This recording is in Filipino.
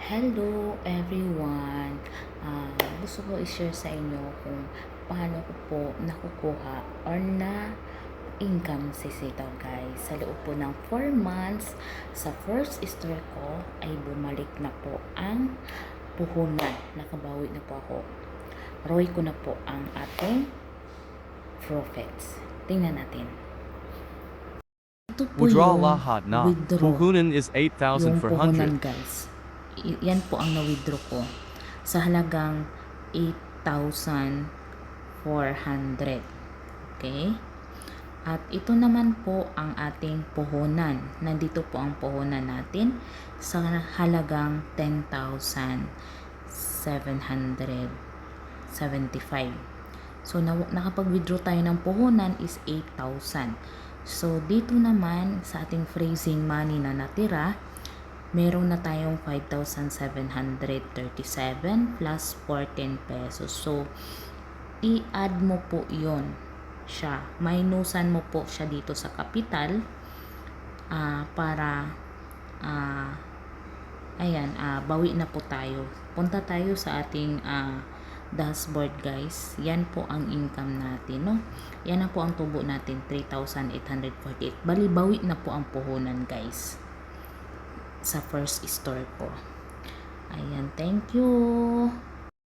Hello everyone! Gusto ko i-share sa inyo kung paano ko po nakukuha or na income si Sitaw guys. Sa loob po ng 4 months, sa first store ko ay bumalik na po ang puhunan. Nakabawi na po ako. Roy ko na po ang ating profits. Tingnan natin. Ito po Withdraw yung lahat na. withdraw. Puhunan is Yung puhunan 8,400. guys. Yan po ang na-withdraw ko sa halagang 8,400. Okay? At ito naman po ang ating puhunan. Nandito po ang puhunan natin sa halagang 10,775. So, nakapag-withdraw tayo ng puhunan is 8,000. So, dito naman sa ating freezing money na natira, meron na tayong 5,737 plus 14 pesos. So, i-add mo po yon siya. Minusan mo po siya dito sa kapital para bawi na po tayo. Punta tayo sa ating dashboard guys. Yan po ang income natin, no? Yan na po ang tubo natin, 3,848. Bali, bawi na po ang puhunan guys sa first store po. Ayan, thank you.